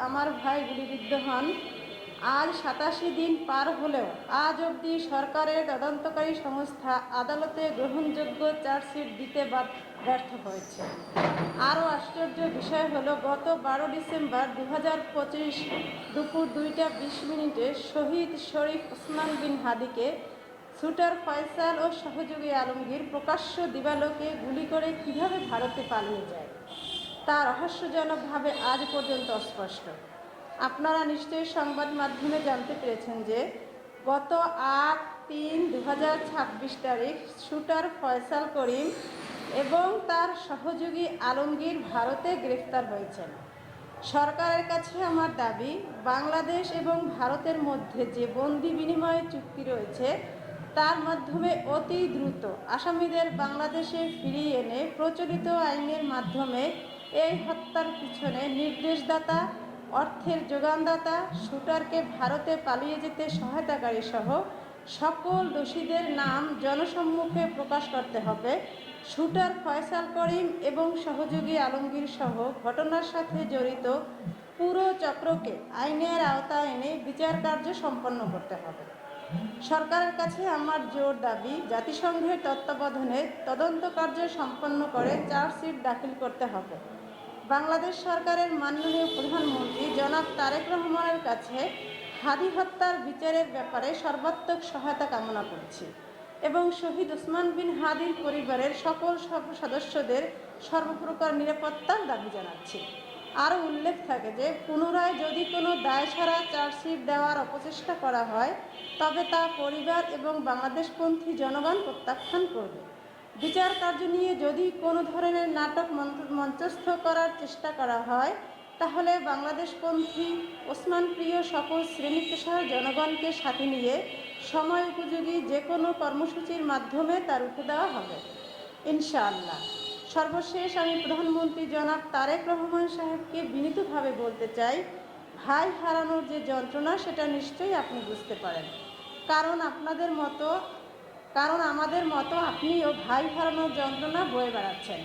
আমার ভাই গুলিবিদ্ধ হন। আজ 87 দিন পার হলেও আজ অবধি সরকারের তদন্তকারী সংস্থা আদালতে গ্রহণযোগ্য চার্জশিট দিতে ব্যর্থ হয়েছে। আরও আশ্চর্য বিষয় হলো, গত 12 ডিসেম্বর 2025 দুপুর 2টা 20 মিনিটে শহীদ শরীফ ওসমান বিন হাদিকে শুটার ফয়সাল ও সহযোগী আলমগীর প্রকাশ্য দিবালোকে গুলি করে কিভাবে ভারতে পালিয়ে যায় তা রহস্যজনকভাবে আজ পর্যন্ত অস্পষ্ট। আপনারা নিশ্চয়ই সংবাদ মাধ্যমে জানতে পেরেছেন যে গত 8/3/2026 তারিখ শুটার ফয়সাল করিম এবং তার সহযোগী আলমগীর ভারতে গ্রেফতার হয়েছেন। সরকারের কাছে আমার দাবি, বাংলাদেশ এবং ভারতের মধ্যে যে বন্দি বিনিময় চুক্তি রয়েছে তার মাধ্যমে অতি দ্রুত আসামিদের বাংলাদেশে ফিরিয়ে এনে প্রচলিত আইনের মাধ্যমে এই হত্যার পিছনে নির্দেশদাতা, অর্থের যোগানদাতা, শুটারকে ভারতে পালিয়ে যেতে সহায়তাকারী সহ সকল দোষীদের নাম জনসম্মুখে প্রকাশ করতে হবে। শুটার ফয়সাল করিম এবং সহযোগী আলমগীর সহ ঘটনার সাথে জড়িত পুরো চক্রকে আইনের আওতায় এনে বিচার কার্য সম্পন্ন করতে হবে। সরকারের কাছে আমার জোর দাবি, জাতিসংঘের তত্ত্বাবধানে তদন্ত কার্য সম্পন্ন করে চার্জশিট দাখিল করতে হবে। বাংলাদেশ সরকারের মাননীয় প্রধানমন্ত্রী জনাব তারেক রহমানের কাছে হাদি হত্যার বিচারের ব্যাপারে সর্বাত্মক সহায়তা কামনা করছি এবং শহীদ ওসমান বিন হাদির পরিবারের সকল সদস্যদের সর্বপ্রকার নিরাপত্তার দাবি জানাচ্ছি। আরও উল্লেখ থাকে যে পুনরায় যদি কোনো দায়সারা চার্জশিট দেওয়ার অপচেষ্টা করা হয় তবে তা পরিবার এবং বাংলাদেশপন্থী জনগণ প্রত্যাখ্যান করবে। বিচার কার্য নিয়ে যদি কোনো ধরনের নাটক মঞ্চস্থ করার চেষ্টা করা হয় তাহলে বাংলাদেশপন্থী ওসমান প্রিয় সকল শ্রেণী পেশার জনগণকে সাথে নিয়ে সময় উপযোগী যে কোনো কর্মসূচির মাধ্যমে তা রুখে দেওয়া হবে ইনশাআল্লাহ। সর্বশেষ আমি প্রধানমন্ত্রী জনাব তারেক রহমান সাহেবকে বিনীতভাবে বলতে চাই, ভাই হারানোর যে যন্ত্রণা সেটা নিশ্চয়ই আপনি বুঝতে পারেন, কারণ আমাদের মতো আপনিও ভাই হারানোর যন্ত্রণা বয়ে বেড়াচ্ছেন।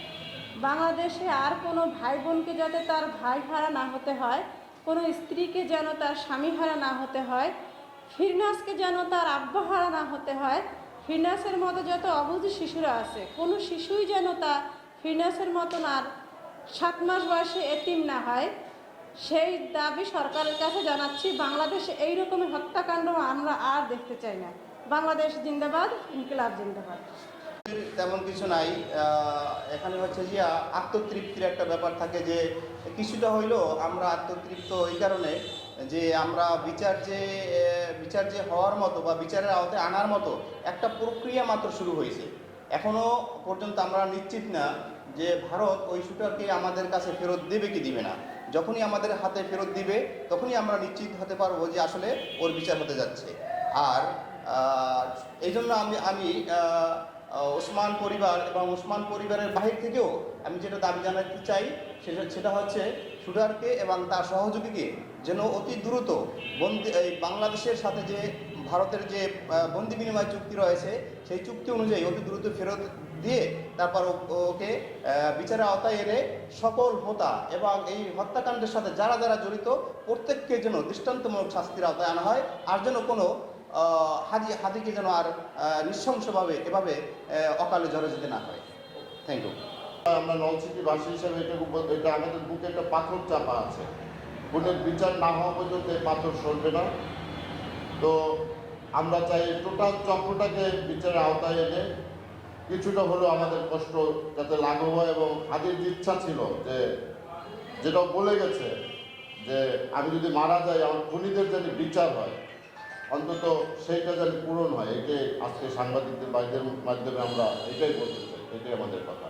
বাংলাদেশে আর কোনো ভাই বোনকে যাতে তার ভাই হারা না হতে হয়, কোনো স্ত্রীকে যেন তার স্বামী হারা না হতে হয়, ফিরনাসকে যেন তার আব্বা হারা না হতে হয়, ফিরনাসের মতো যত অবুঝ শিশুরা আছে কোনো শিশুই যেন তার ফিরনাসের মতন আর 7 মাস বয়সে এতিম না হয়, সেই দাবি সরকারের কাছে জানাচ্ছি। বাংলাদেশে এই রকমের হত্যাকাণ্ড আমরা আর দেখতে চাই না। বাংলাদেশ জিন্দাবাদ, ইনকিলাব জিন্দাবাদ। তেমন কিছু নাই, এখানে হচ্ছে যে আত্মতৃপ্তির একটা ব্যাপার থাকে, যে কিছুটা হইলেও আমরা আত্মতৃপ্ত এই কারণে যে আমরা বিচার যে হওয়ার মতো বা বিচারের আওতায় আনার মতো একটা প্রক্রিয়া মাত্র শুরু হয়েছে। এখনও পর্যন্ত আমরা নিশ্চিত না যে ভারত ওই শুটারকে আমাদের কাছে ফেরত দেবে কি দিবে না। যখনই আমাদের হাতে ফেরত দিবে তখনই আমরা নিশ্চিত হতে পারবো যে আসলে ওর বিচার হতে যাচ্ছে। আর এই জন্য আমি ওসমান পরিবার এবং ওসমান পরিবারের বাহির থেকেও আমি যেটা দাবি জানাতে চাই সেটা হচ্ছে শুটারকে এবং তার সহযোগীকে যেন অতি দ্রুত বাংলাদেশের সাথে যে ভারতের যে বন্দি বিনিময় চুক্তি রয়েছে সেই চুক্তি অনুযায়ী অতি দ্রুত ফেরত দিয়ে তারপর ওকে বিচারের আওতায় এনে সকল হোতা এবং এই হত্যাকাণ্ডের সাথে যারা যারা জড়িত প্রত্যেককে যেন দৃষ্টান্তমূলক শাস্তির আওতায় আনা হয়, আর যেন কোনো হাদিকে যেন আর নৃশংসভাবে এভাবে অকালে ঝরে যেতে না হয়। Thank you. আমরা নলছিটিবাসী হিসেবে এটা আমাদের বুকে একটা পাথর চাপা আছে। খুনের বিচার না হওয়া পর্যন্ত এই পাথর সরবে না। তো আমরা চাই টোটাল চক্রটাকে বিচারের আওতায় এনে কিছুটা হলেও আমাদের কষ্ট যাতে লাঘব হয়, এবং হাদির যে ইচ্ছা ছিল যেটা বলে গেছে যে আমি যদি মারা যাই আমার খুনিদের যেন বিচার হয়, অন্তত সেইটা যেন পূরণ হয়। এটাই আজকে সাংবাদিকদের মাধ্যমে আমরা এটাই বলতে চাই, এটাই আমাদের কথা।